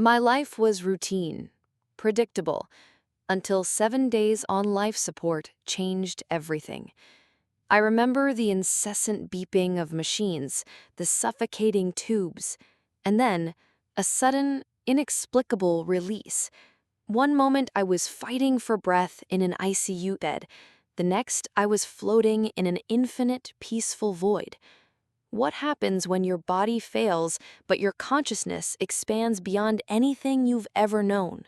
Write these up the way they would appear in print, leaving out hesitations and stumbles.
My life was routine, predictable, until 7 days on life support changed everything. I remember the incessant beeping of machines, the suffocating tubes, and then a sudden, inexplicable release. One moment I was fighting for breath in an ICU bed, the next I was floating in an infinite, peaceful void. What happens when your body fails, but your consciousness expands beyond anything you've ever known?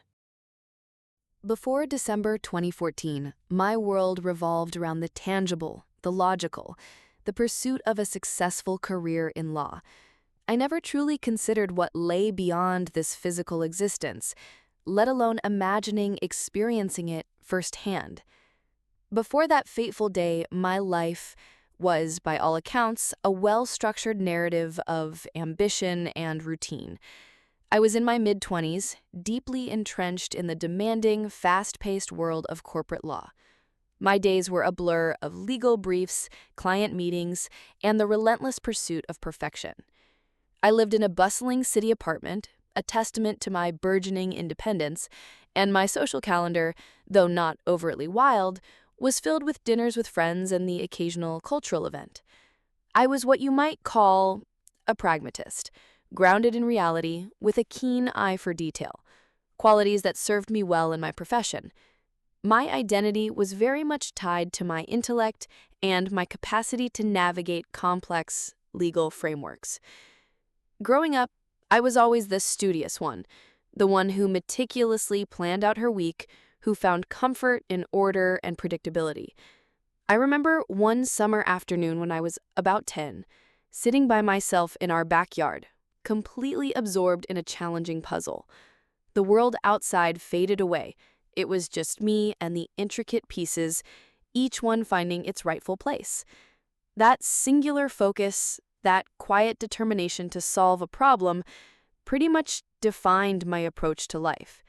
Before December 2014, my world revolved around the tangible, the logical, the pursuit of a successful career in law. I never truly considered what lay beyond this physical existence, let alone imagining experiencing it firsthand. Before that fateful day, my life was, by all accounts, a well-structured narrative of ambition and routine. I was in my mid-20s, deeply entrenched in the demanding, fast-paced world of corporate law. My days were a blur of legal briefs, client meetings, and the relentless pursuit of perfection. I lived in a bustling city apartment, a testament to my burgeoning independence, and my social calendar, though not overtly wild, was filled with dinners with friends and the occasional cultural event. I was what you might call a pragmatist, grounded in reality, with a keen eye for detail, qualities that served me well in my profession. My identity was very much tied to my intellect and my capacity to navigate complex legal frameworks. Growing up, I was always the studious one, the one who meticulously planned out her week, who found comfort in order and predictability. I remember one summer afternoon when I was about 10, sitting by myself in our backyard, completely absorbed in a challenging puzzle. The world outside faded away. It was just me and the intricate pieces, each one finding its rightful place. That singular focus, that quiet determination to solve a problem, pretty much defined my approach to life.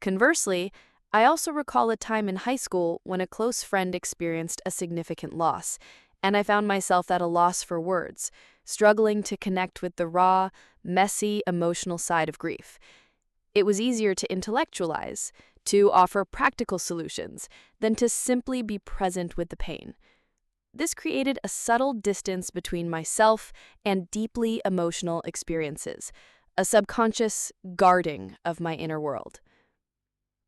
Conversely, I also recall a time in high school when a close friend experienced a significant loss, and I found myself at a loss for words, struggling to connect with the raw, messy, emotional side of grief. It was easier to intellectualize, to offer practical solutions, than to simply be present with the pain. This created a subtle distance between myself and deeply emotional experiences, a subconscious guarding of my inner world.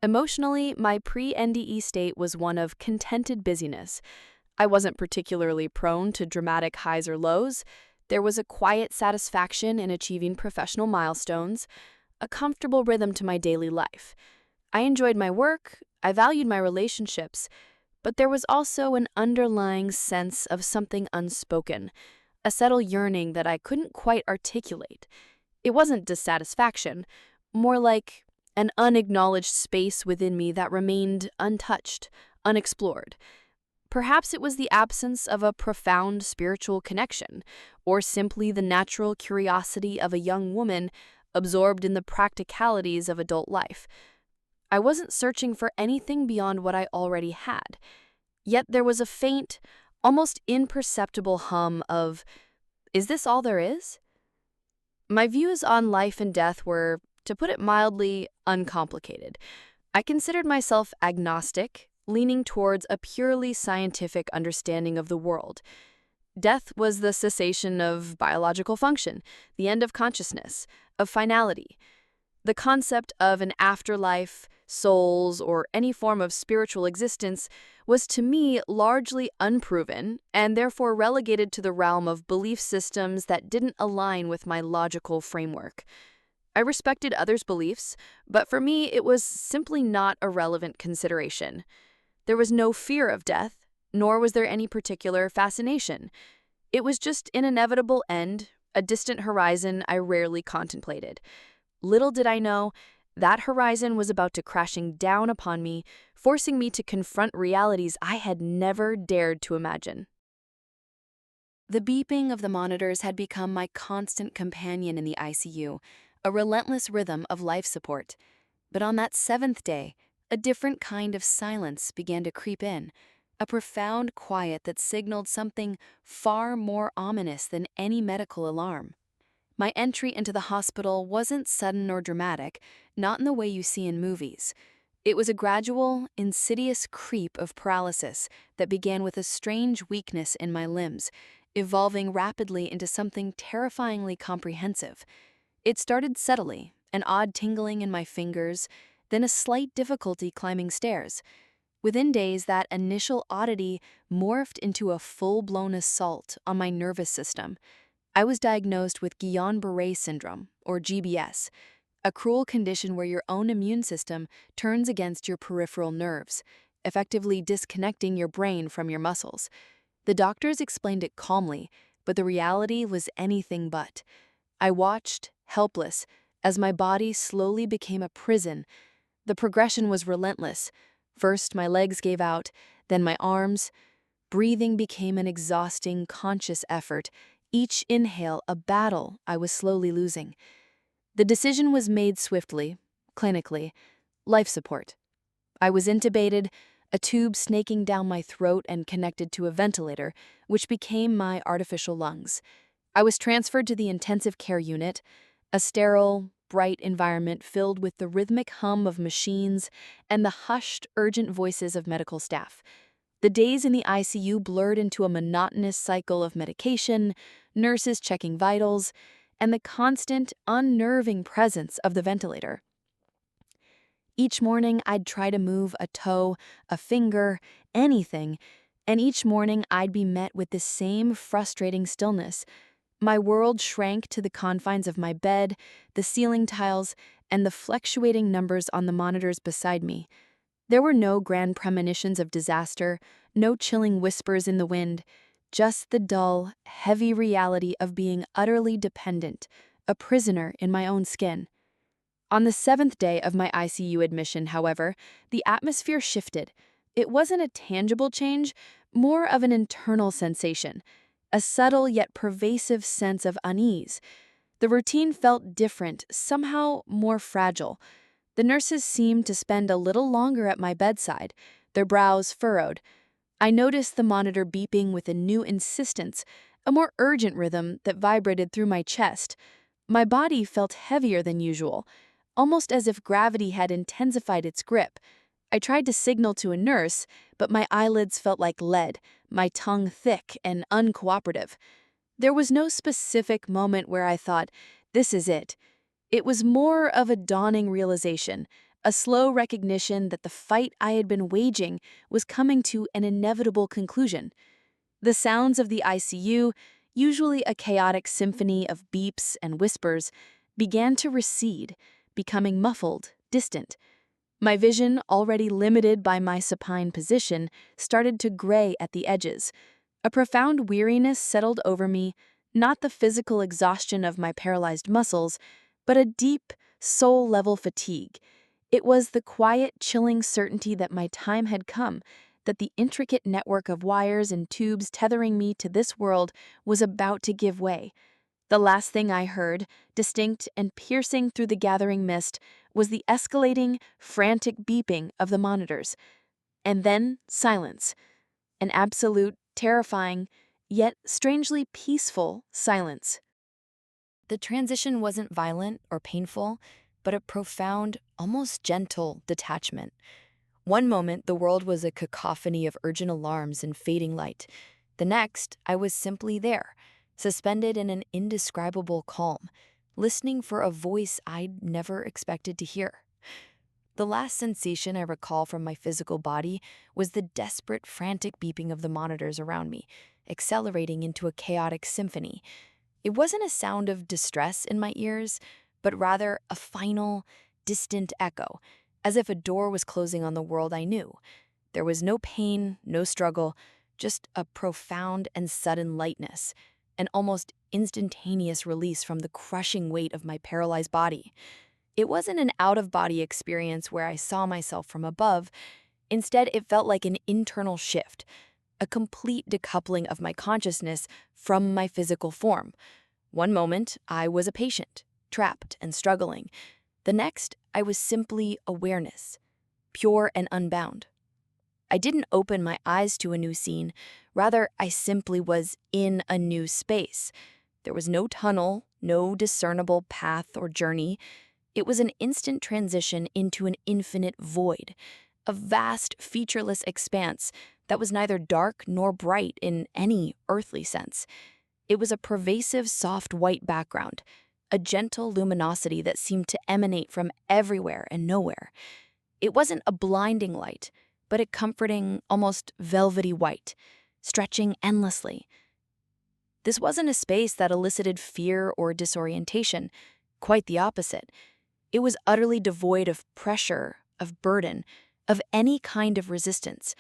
Emotionally, my pre-NDE state was one of contented busyness. I wasn't particularly prone to dramatic highs or lows. There was a quiet satisfaction in achieving professional milestones, a comfortable rhythm to my daily life. I enjoyed my work, I valued my relationships, but there was also an underlying sense of something unspoken, a subtle yearning that I couldn't quite articulate. It wasn't dissatisfaction, more like an unacknowledged space within me that remained untouched, unexplored. Perhaps it was the absence of a profound spiritual connection, or simply the natural curiosity of a young woman absorbed in the practicalities of adult life. I wasn't searching for anything beyond what I already had, yet there was a faint, almost imperceptible hum of, "Is this all there is?" My views on life and death were, to put it mildly, uncomplicated. I considered myself agnostic, leaning towards a purely scientific understanding of the world. Death was the cessation of biological function, the end of consciousness, of finality. The concept of an afterlife, souls, or any form of spiritual existence was to me largely unproven and therefore relegated to the realm of belief systems that didn't align with my logical framework. I respected others' beliefs, but for me it was simply not a relevant consideration. There was no fear of death, nor was there any particular fascination. It was just an inevitable end, a distant horizon I rarely contemplated. Little did I know, that horizon was about to crashing down upon me, forcing me to confront realities I had never dared to imagine. The beeping of the monitors had become my constant companion in the ICU, a relentless rhythm of life support. But on that 7th day, a different kind of silence began to creep in, a profound quiet that signaled something far more ominous than any medical alarm. My entry into the hospital wasn't sudden or dramatic, not in the way you see in movies. It was a gradual, insidious creep of paralysis that began with a strange weakness in my limbs, evolving rapidly into something terrifyingly comprehensive. It started subtly, an odd tingling in my fingers, then a slight difficulty climbing stairs. Within days, that initial oddity morphed into a full-blown assault on my nervous system. I was diagnosed with Guillain-Barré syndrome, or GBS, a cruel condition where your own immune system turns against your peripheral nerves, effectively disconnecting your brain from your muscles. The doctors explained it calmly, but the reality was anything but. I watched, helpless, as my body slowly became a prison. The progression was relentless. First, my legs gave out, then my arms. Breathing became an exhausting, conscious effort, each inhale a battle I was slowly losing. The decision was made swiftly, clinically: life support. I was intubated, a tube snaking down my throat and connected to a ventilator, which became my artificial lungs. I was transferred to the intensive care unit, a sterile, bright environment filled with the rhythmic hum of machines and the hushed, urgent voices of medical staff. The days in the ICU blurred into a monotonous cycle of medication, nurses checking vitals, and the constant, unnerving presence of the ventilator. Each morning, I'd try to move a toe, a finger, anything, and each morning I'd be met with the same frustrating stillness. My world shrank to the confines of my bed, the ceiling tiles, and the fluctuating numbers on the monitors beside me. There were no grand premonitions of disaster, no chilling whispers in the wind, just the dull, heavy reality of being utterly dependent, a prisoner in my own skin. On the 7th day of my ICU admission, however, the atmosphere shifted. It wasn't a tangible change, more of an internal sensation, a subtle yet pervasive sense of unease. The routine felt different, somehow more fragile. The nurses seemed to spend a little longer at my bedside, their brows furrowed. I noticed the monitor beeping with a new insistence, a more urgent rhythm that vibrated through my chest. My body felt heavier than usual, almost as if gravity had intensified its grip. I tried to signal to a nurse, but my eyelids felt like lead, my tongue thick and uncooperative. There was no specific moment where I thought, "This is it." It was more of a dawning realization, a slow recognition that the fight I had been waging was coming to an inevitable conclusion. The sounds of the ICU, usually a chaotic symphony of beeps and whispers, began to recede, becoming muffled, distant. My vision, already limited by my supine position, started to gray at the edges. A profound weariness settled over me, not the physical exhaustion of my paralyzed muscles, but a deep, soul-level fatigue. It was the quiet, chilling certainty that my time had come, that the intricate network of wires and tubes tethering me to this world was about to give way. The last thing I heard, distinct and piercing through the gathering mist, was the escalating, frantic beeping of the monitors. And then silence. An absolute, terrifying, yet strangely peaceful silence. The transition wasn't violent or painful, but a profound, almost gentle detachment. One moment, the world was a cacophony of urgent alarms and fading light. The next, I was simply there, suspended in an indescribable calm, listening for a voice I'd never expected to hear. The last sensation I recall from my physical body was the desperate, frantic beeping of the monitors around me, accelerating into a chaotic symphony. It wasn't a sound of distress in my ears, but rather a final, distant echo, as if a door was closing on the world I knew. There was no pain, no struggle, just a profound and sudden lightness, an almost instantaneous release from the crushing weight of my paralyzed body. It wasn't an out-of-body experience where I saw myself from above. Instead, it felt like an internal shift, a complete decoupling of my consciousness from my physical form. One moment, I was a patient, trapped and struggling. The next, I was simply awareness, pure and unbound. I didn't open my eyes to a new scene. Rather, I simply was in a new space. There was no tunnel, no discernible path or journey. It was an instant transition into an infinite void, a vast, featureless expanse that was neither dark nor bright in any earthly sense. It was a pervasive, soft white background, a gentle luminosity that seemed to emanate from everywhere and nowhere. It wasn't a blinding light, but a comforting, almost velvety white, stretching endlessly. This wasn't a space that elicited fear or disorientation, quite the opposite. It was utterly devoid of pressure, of burden, of any kind of resistance.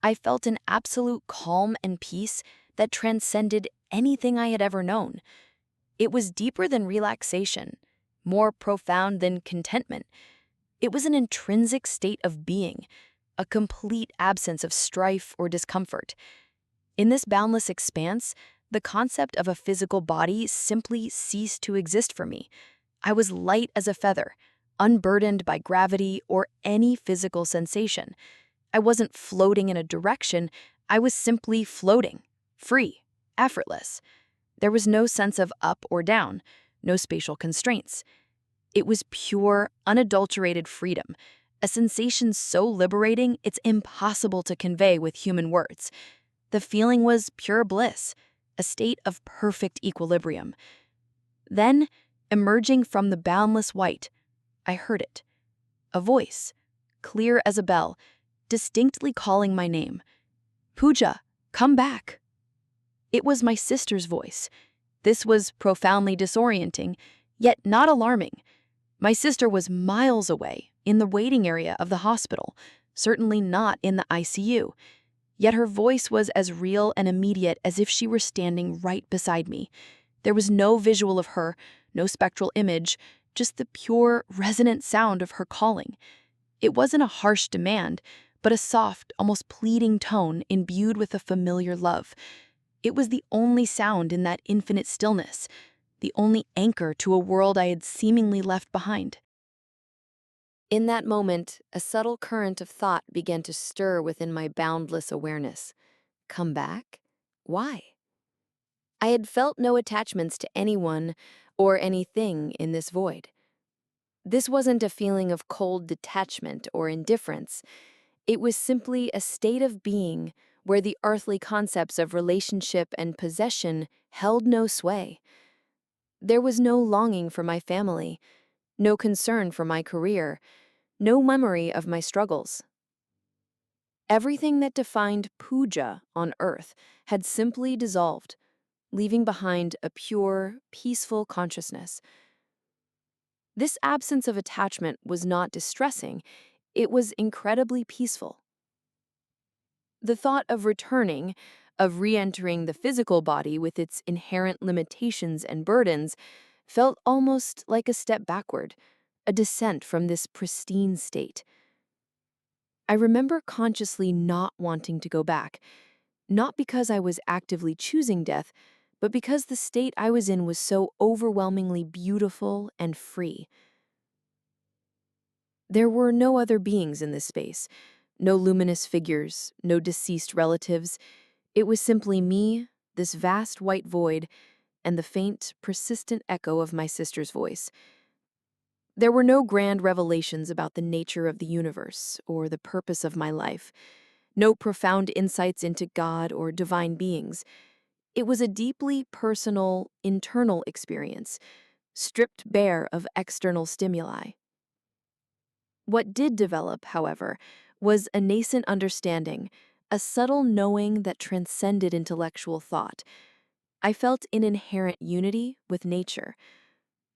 I felt an absolute calm and peace that transcended anything I had ever known. It was deeper than relaxation, more profound than contentment. It was an intrinsic state of being, a complete absence of strife or discomfort. In this boundless expanse, the concept of a physical body simply ceased to exist for me. I was light as a feather, unburdened by gravity or any physical sensation. I wasn't floating in a direction, I was simply floating, free, effortless. There was no sense of up or down, no spatial constraints. It was pure, unadulterated freedom, a sensation so liberating it's impossible to convey with human words. The feeling was pure bliss, a state of perfect equilibrium. Then, emerging from the boundless white, I heard it. A voice, clear as a bell, distinctly calling my name. "Pooja, come back." It was my sister's voice. This was profoundly disorienting, yet not alarming. My sister was miles away, in the waiting area of the hospital, certainly not in the ICU. Yet her voice was as real and immediate as if she were standing right beside me. There was no visual of her, no spectral image, just the pure, resonant sound of her calling. It wasn't a harsh demand, but a soft, almost pleading tone imbued with a familiar love. It was the only sound in that infinite stillness, the only anchor to a world I had seemingly left behind. In that moment, a subtle current of thought began to stir within my boundless awareness. Come back? Why? I had felt no attachments to anyone or anything in this void. This wasn't a feeling of cold detachment or indifference. It was simply a state of being where the earthly concepts of relationship and possession held no sway. There was no longing for my family, no concern for my career, no memory of my struggles. Everything that defined Pooja on earth had simply dissolved, leaving behind a pure, peaceful consciousness. This absence of attachment was not distressing, it was incredibly peaceful. The thought of returning, of re-entering the physical body with its inherent limitations and burdens, felt almost like a step backward, a descent from this pristine state. I remember consciously not wanting to go back, not because I was actively choosing death, but because the state I was in was so overwhelmingly beautiful and free. There were no other beings in this space, no luminous figures, no deceased relatives. It was simply me, this vast white void, and the faint, persistent echo of my sister's voice. There were no grand revelations about the nature of the universe or the purpose of my life, no profound insights into God or divine beings. It was a deeply personal, internal experience, stripped bare of external stimuli. What did develop, however, was a nascent understanding, a subtle knowing that transcended intellectual thought. I felt an inherent unity with nature,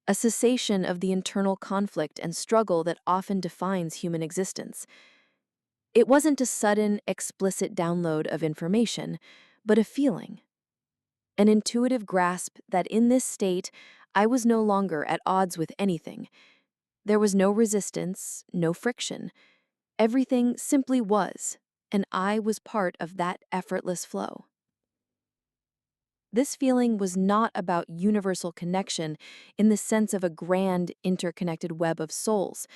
a cessation of the internal conflict and struggle that often defines human existence. It wasn't a sudden, explicit download of information, but a feeling, an intuitive grasp that in this state I was no longer at odds with anything. There was no resistance, no friction. Everything simply was, and I was part of that effortless flow. This feeling was not about universal connection in the sense of a grand, interconnected web of souls,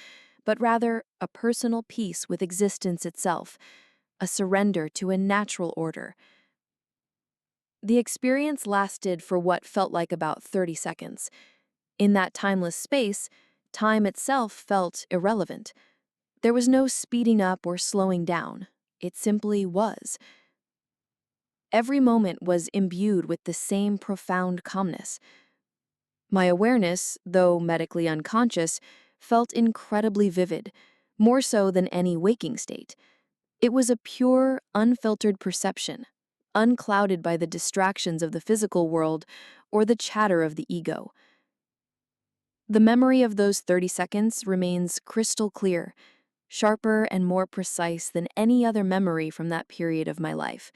but rather a personal peace with existence itself, a surrender to a natural order. The experience lasted for what felt like about 30 seconds. In that timeless space, time itself felt irrelevant. There was no speeding up or slowing down. It simply was. Every moment was imbued with the same profound calmness. My awareness, though medically unconscious, felt incredibly vivid, more so than any waking state. It was a pure, unfiltered perception, unclouded by the distractions of the physical world or the chatter of the ego. The memory of those 30 seconds remains crystal clear, sharper and more precise than any other memory from that period of my life.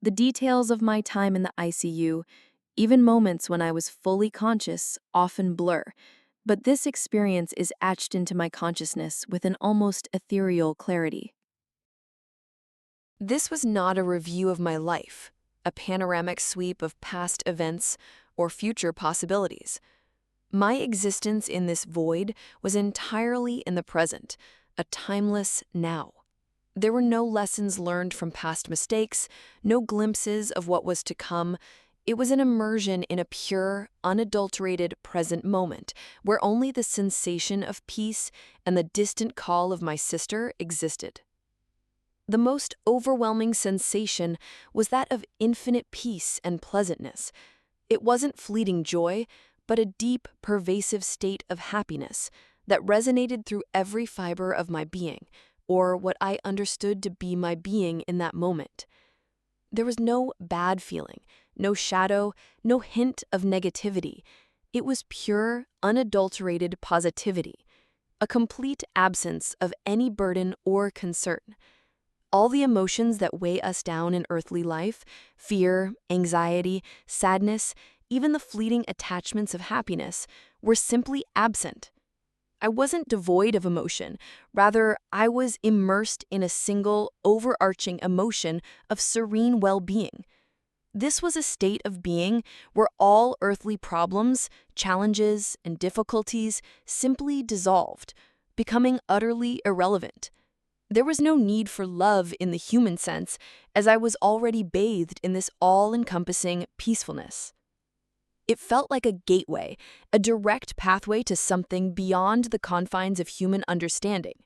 The details of my time in the ICU, even moments when I was fully conscious, often blur, but this experience is etched into my consciousness with an almost ethereal clarity. This was not a review of my life, a panoramic sweep of past events or future possibilities. My existence in this void was entirely in the present, a timeless now. There were no lessons learned from past mistakes, no glimpses of what was to come. It was an immersion in a pure, unadulterated present moment where only the sensation of peace and the distant call of my sister existed. The most overwhelming sensation was that of infinite peace and pleasantness. It wasn't fleeting joy, but a deep, pervasive state of happiness that resonated through every fiber of my being, or what I understood to be my being in that moment. There was no bad feeling, no shadow, no hint of negativity. It was pure, unadulterated positivity, a complete absence of any burden or concern. All the emotions that weigh us down in earthly life, fear, anxiety, sadness, even the fleeting attachments of happiness, were simply absent. I wasn't devoid of emotion. Rather, I was immersed in a single, overarching emotion of serene well-being. This was a state of being where all earthly problems, challenges, and difficulties simply dissolved, becoming utterly irrelevant. There was no need for love in the human sense, as I was already bathed in this all-encompassing peacefulness. It felt like a gateway, a direct pathway to something beyond the confines of human understanding.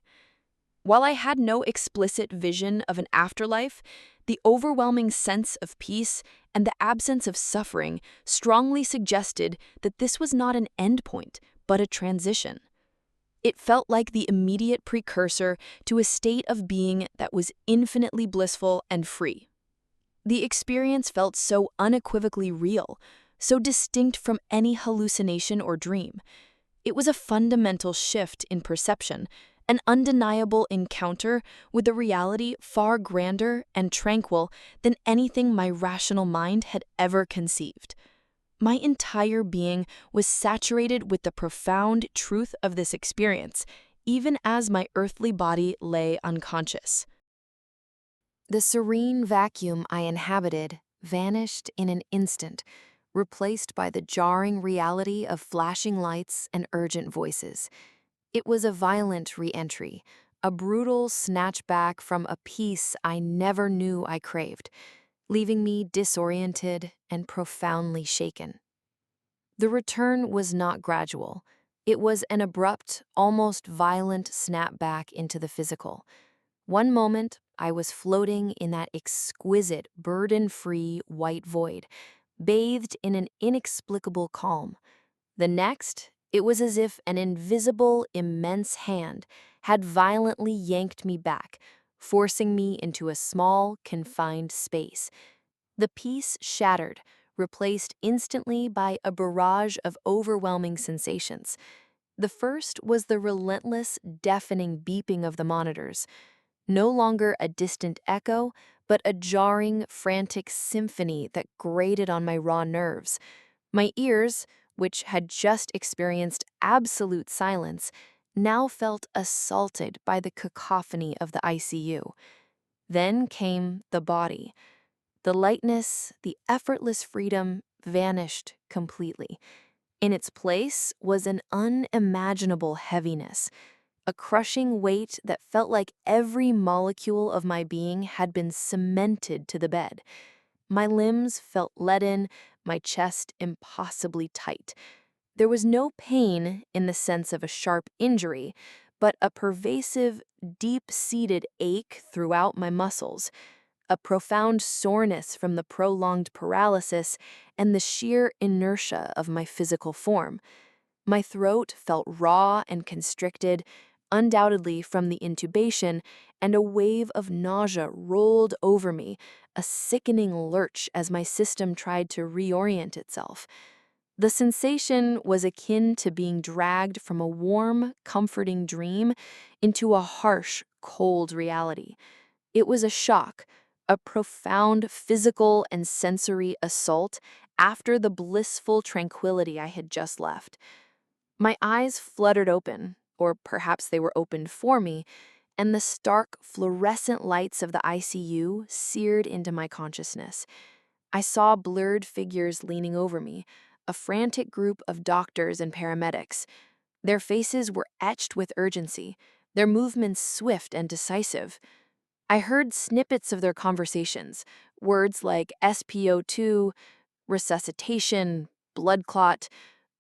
While I had no explicit vision of an afterlife, the overwhelming sense of peace and the absence of suffering strongly suggested that this was not an endpoint, but a transition. It felt like the immediate precursor to a state of being that was infinitely blissful and free. The experience felt so unequivocally real, so distinct from any hallucination or dream. It was a fundamental shift in perception, an undeniable encounter with a reality far grander and tranquil than anything my rational mind had ever conceived. My entire being was saturated with the profound truth of this experience, even as my earthly body lay unconscious. The serene vacuum I inhabited vanished in an instant, replaced by the jarring reality of flashing lights and urgent voices. It was a violent re-entry, a brutal snatchback from a peace I never knew I craved, leaving me disoriented and profoundly shaken. The return was not gradual. It was an abrupt, almost violent snapback into the physical. One moment, I was floating in that exquisite, burden-free white void, bathed in an inexplicable calm. The next, it was as if an invisible, immense hand had violently yanked me back, forcing me into a small, confined space. The peace shattered, replaced instantly by a barrage of overwhelming sensations. The first was the relentless, deafening beeping of the monitors. No longer a distant echo, but a jarring, frantic symphony that grated on my raw nerves. My ears, which had just experienced absolute silence, now felt assaulted by the cacophony of the ICU. Then came the body. The lightness, the effortless freedom vanished completely. In its place was an unimaginable heaviness, a crushing weight that felt like every molecule of my being had been cemented to the bed. My limbs felt leaden, my chest impossibly tight. There was no pain in the sense of a sharp injury, but a pervasive, deep-seated ache throughout my muscles, a profound soreness from the prolonged paralysis, and the sheer inertia of my physical form. My throat felt raw and constricted, undoubtedly from the intubation, and a wave of nausea rolled over me, a sickening lurch as my system tried to reorient itself. The sensation was akin to being dragged from a warm, comforting dream into a harsh, cold reality. It was a shock, a profound physical and sensory assault after the blissful tranquility I had just left. My eyes fluttered open, or perhaps they were opened for me, and the stark, fluorescent lights of the ICU seared into my consciousness. I saw blurred figures leaning over me, a frantic group of doctors and paramedics. Their faces were etched with urgency, their movements swift and decisive. I heard snippets of their conversations, words like SPO2, resuscitation, blood clot,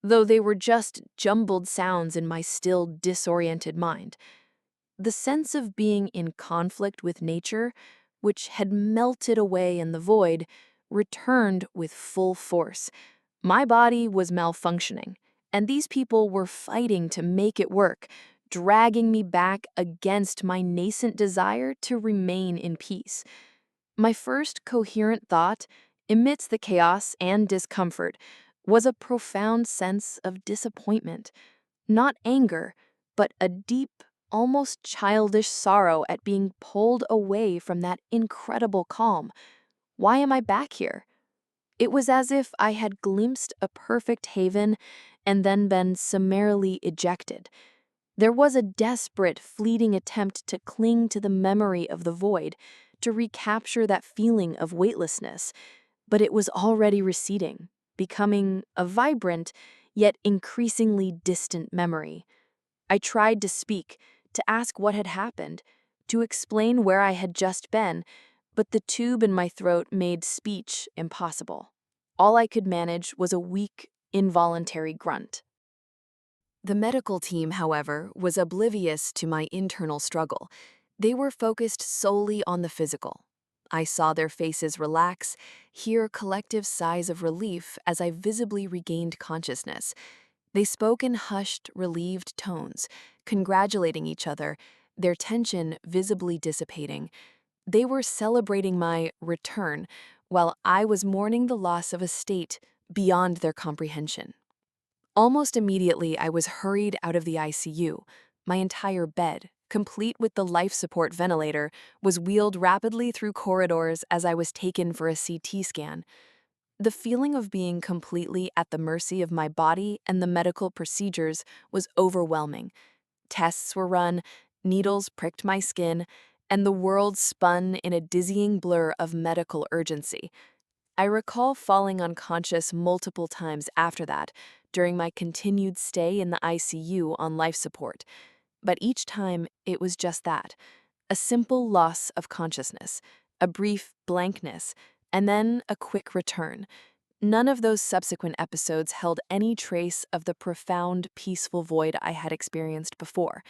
though they were just jumbled sounds in my still disoriented mind. The sense of being in conflict with nature, which had melted away in the void, returned with full force. My body was malfunctioning, and these people were fighting to make it work, dragging me back against my nascent desire to remain in peace. My first coherent thought, amidst the chaos and discomfort, was a profound sense of disappointment. Not anger, but a deep, almost childish sorrow at being pulled away from that incredible calm. Why am I back here? It was as if I had glimpsed a perfect haven and then been summarily ejected. There was a desperate, fleeting attempt to cling to the memory of the void, to recapture that feeling of weightlessness, but it was already receding, becoming a vibrant, yet increasingly distant memory. I tried to speak, to ask what had happened, to explain where I had just been, but the tube in my throat made speech impossible. All I could manage was a weak, involuntary grunt. The medical team, however, was oblivious to my internal struggle. They were focused solely on the physical. I saw their faces relax, hear collective sighs of relief as I visibly regained consciousness. They spoke in hushed, relieved tones, congratulating each other, their tension visibly dissipating. They were celebrating my return, while I was mourning the loss of a state beyond their comprehension. Almost immediately, I was hurried out of the ICU. My entire bed, complete with the life support ventilator, was wheeled rapidly through corridors as I was taken for a CT scan. The feeling of being completely at the mercy of my body and the medical procedures was overwhelming. Tests were run, needles pricked my skin, and the world spun in a dizzying blur of medical urgency. I recall falling unconscious multiple times after that, during my continued stay in the ICU on life support. But each time, it was just that, a simple loss of consciousness, a brief blankness, and then a quick return. None of those subsequent episodes held any trace of the profound, peaceful void I had experienced before.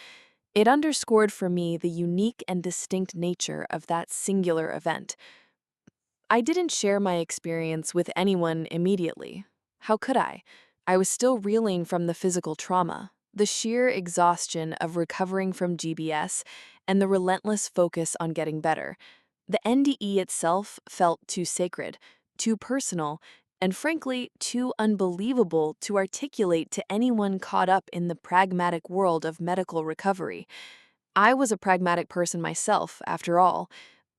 It underscored for me the unique and distinct nature of that singular event. I didn't share my experience with anyone immediately. How could I? I was still reeling from the physical trauma, the sheer exhaustion of recovering from GBS, and the relentless focus on getting better. The NDE itself felt too sacred, too personal, and frankly, too unbelievable to articulate to anyone caught up in the pragmatic world of medical recovery. I was a pragmatic person myself, after all.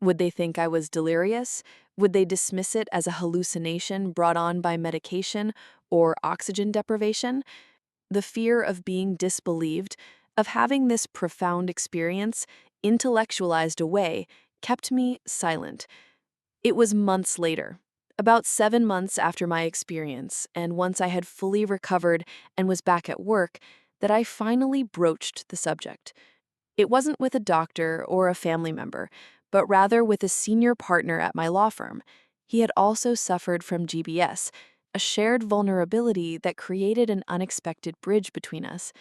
Would they think I was delirious? Would they dismiss it as a hallucination brought on by medication or oxygen deprivation? The fear of being disbelieved, of having this profound experience intellectualized away, kept me silent. It was months later, about 7 months after my experience, and once I had fully recovered and was back at work, that I finally broached the subject. It wasn't with a doctor or a family member, but rather with a senior partner at my law firm. He had also suffered from GBS, a shared vulnerability that created an unexpected bridge between us.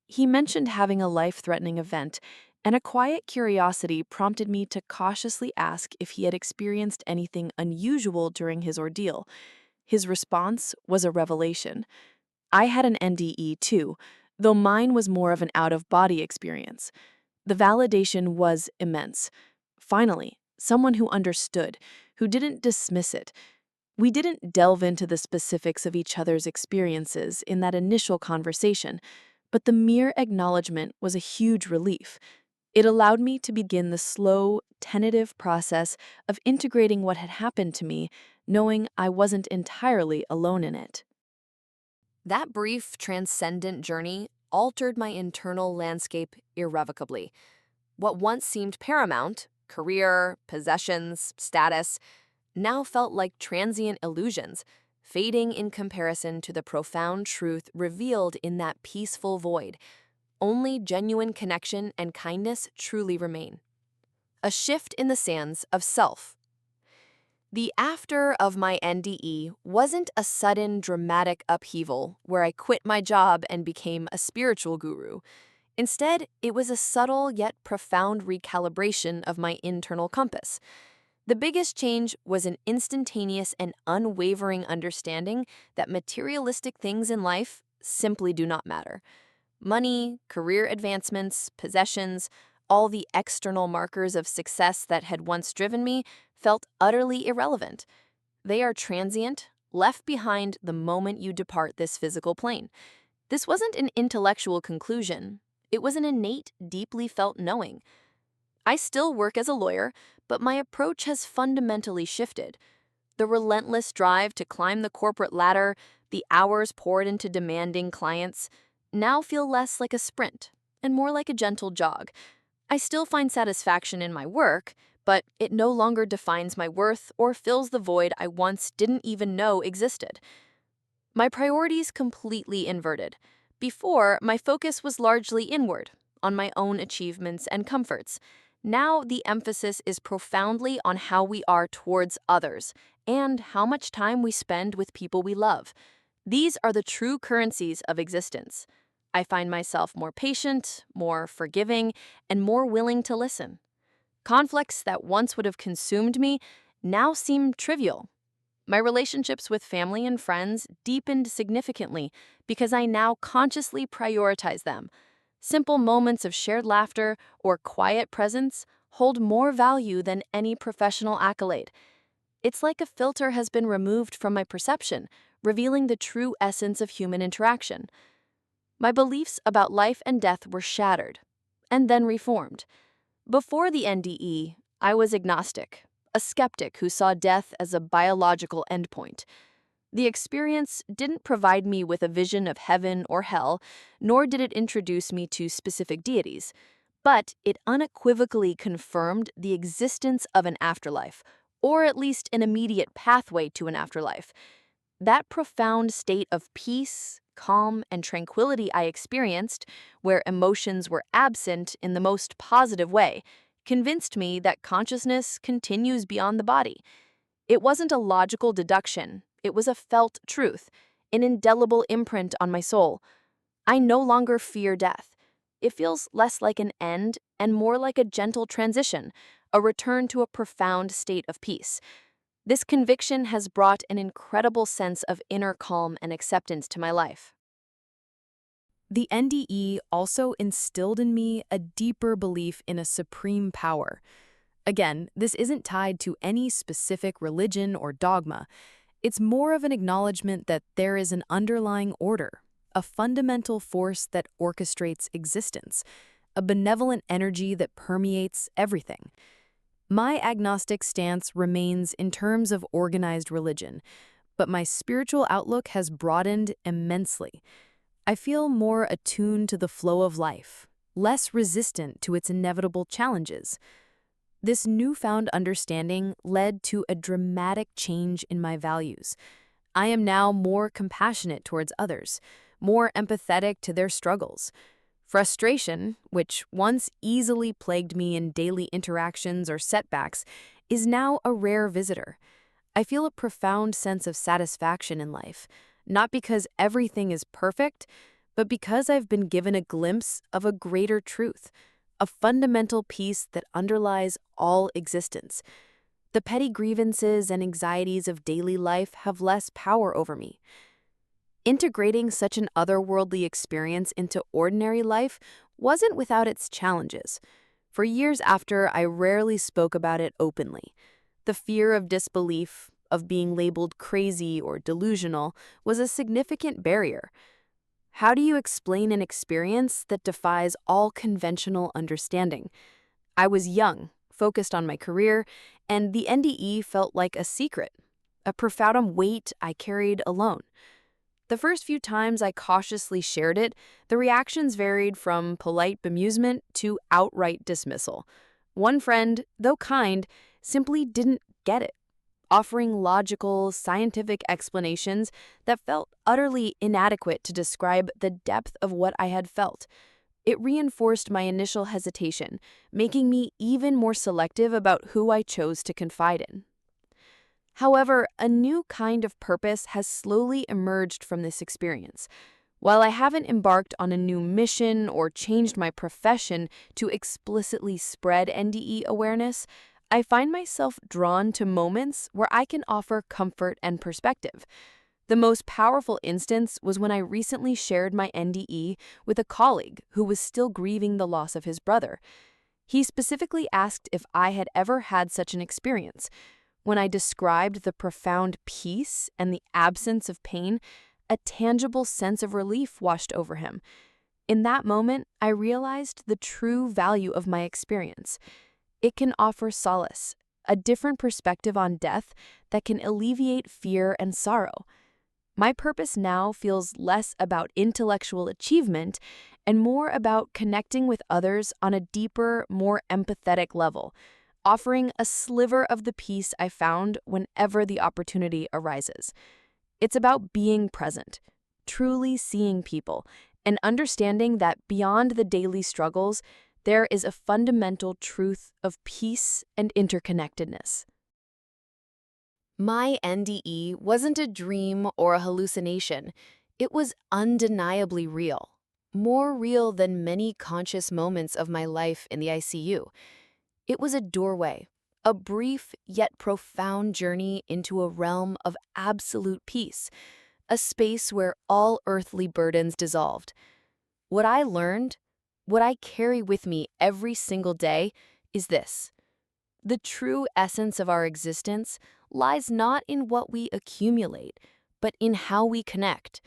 He mentioned having a life-threatening event, and a quiet curiosity prompted me to cautiously ask if he had experienced anything unusual during his ordeal. His response was a revelation. I had an NDE too, though mine was more of an out-of-body experience. The validation was immense. Finally, someone who understood, who didn't dismiss it. We didn't delve into the specifics of each other's experiences in that initial conversation, but the mere acknowledgement was a huge relief. It allowed me to begin the slow, tentative process of integrating what had happened to me, knowing I wasn't entirely alone in it. That brief, transcendent journey altered my internal landscape irrevocably. What once seemed paramount, career, possessions, status, now felt like transient illusions, fading in comparison to the profound truth revealed in that peaceful void. Only genuine connection and kindness truly remain. A shift in the sands of self. The after of my NDE wasn't a sudden dramatic upheaval where I quit my job and became a spiritual guru. Instead, it was a subtle yet profound recalibration of my internal compass. The biggest change was an instantaneous and unwavering understanding that materialistic things in life simply do not matter. Money, career advancements, possessions, all the external markers of success that had once driven me felt utterly irrelevant. They are transient, left behind the moment you depart this physical plane. This wasn't an intellectual conclusion. It was an innate, deeply felt knowing. I still work as a lawyer, but my approach has fundamentally shifted. The relentless drive to climb the corporate ladder, the hours poured into demanding clients, now feel less like a sprint and more like a gentle jog. I still find satisfaction in my work, but it no longer defines my worth or fills the void I once didn't even know existed. My priorities completely inverted. Before, my focus was largely inward, on my own achievements and comforts. Now, the emphasis is profoundly on how we are towards others and how much time we spend with people we love. These are the true currencies of existence. I find myself more patient, more forgiving, and more willing to listen. Conflicts that once would have consumed me now seem trivial. My relationships with family and friends deepened significantly because I now consciously prioritize them. Simple moments of shared laughter or quiet presence hold more value than any professional accolade. It's like a filter has been removed from my perception, revealing the true essence of human interaction. My beliefs about life and death were shattered, and then reformed. Before the NDE, I was agnostic, a skeptic who saw death as a biological endpoint. The experience didn't provide me with a vision of heaven or hell, nor did it introduce me to specific deities, but it unequivocally confirmed the existence of an afterlife, or at least an immediate pathway to an afterlife. That profound state of peace, calm, and tranquility I experienced, where emotions were absent in the most positive way, convinced me that consciousness continues beyond the body. It wasn't a logical deduction, it was a felt truth, an indelible imprint on my soul. I no longer fear death. It feels less like an end and more like a gentle transition, a return to a profound state of peace. This conviction has brought an incredible sense of inner calm and acceptance to my life. The NDE also instilled in me a deeper belief in a supreme power. Again, this isn't tied to any specific religion or dogma. It's more of an acknowledgement that there is an underlying order, a fundamental force that orchestrates existence, a benevolent energy that permeates everything. My agnostic stance remains in terms of organized religion, but my spiritual outlook has broadened immensely. I feel more attuned to the flow of life, less resistant to its inevitable challenges. This newfound understanding led to a dramatic change in my values. I am now more compassionate towards others, more empathetic to their struggles. Frustration, which once easily plagued me in daily interactions or setbacks, is now a rare visitor. I feel a profound sense of satisfaction in life, not because everything is perfect, but because I've been given a glimpse of a greater truth, a fundamental peace that underlies all existence. The petty grievances and anxieties of daily life have less power over me. Integrating such an otherworldly experience into ordinary life wasn't without its challenges. For years after, I rarely spoke about it openly. The fear of disbelief, of being labeled crazy or delusional, was a significant barrier. How do you explain an experience that defies all conventional understanding? I was young, focused on my career, and the NDE felt like a secret, a profound weight I carried alone. The first few times I cautiously shared it, the reactions varied from polite bemusement to outright dismissal. One friend, though kind, simply didn't get it, offering logical, scientific explanations that felt utterly inadequate to describe the depth of what I had felt. It reinforced my initial hesitation, making me even more selective about who I chose to confide in. However, a new kind of purpose has slowly emerged from this experience. While I haven't embarked on a new mission or changed my profession to explicitly spread NDE awareness, I find myself drawn to moments where I can offer comfort and perspective. The most powerful instance was when I recently shared my NDE with a colleague who was still grieving the loss of his brother. He specifically asked if I had ever had such an experience. When I described the profound peace and the absence of pain, a tangible sense of relief washed over him. In that moment, I realized the true value of my experience. It can offer solace, a different perspective on death that can alleviate fear and sorrow. My purpose now feels less about intellectual achievement and more about connecting with others on a deeper, more empathetic level, offering a sliver of the peace I found whenever the opportunity arises. It's about being present, truly seeing people, and understanding that beyond the daily struggles, there is a fundamental truth of peace and interconnectedness. My NDE wasn't a dream or a hallucination. It was undeniably real, more real than many conscious moments of my life in the ICU. It was a doorway, a brief yet profound journey into a realm of absolute peace, a space where all earthly burdens dissolved. What I learned, what I carry with me every single day, is this. The true essence of our existence lies not in what we accumulate, but in how we connect.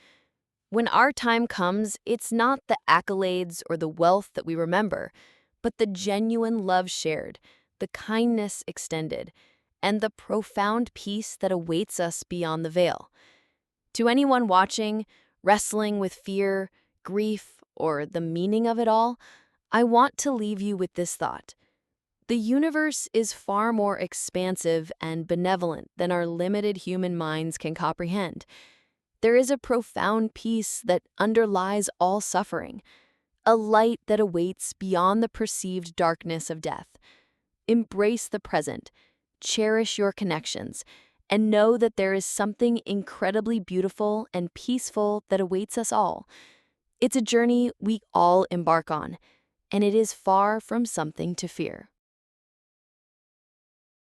When our time comes, it's not the accolades or the wealth that we remember, but the genuine love shared, the kindness extended, and the profound peace that awaits us beyond the veil. To anyone watching, wrestling with fear, grief, or the meaning of it all, I want to leave you with this thought. The universe is far more expansive and benevolent than our limited human minds can comprehend. There is a profound peace that underlies all suffering, a light that awaits beyond the perceived darkness of death. Embrace the present, cherish your connections, and know that there is something incredibly beautiful and peaceful that awaits us all. It's a journey we all embark on, and it is far from something to fear.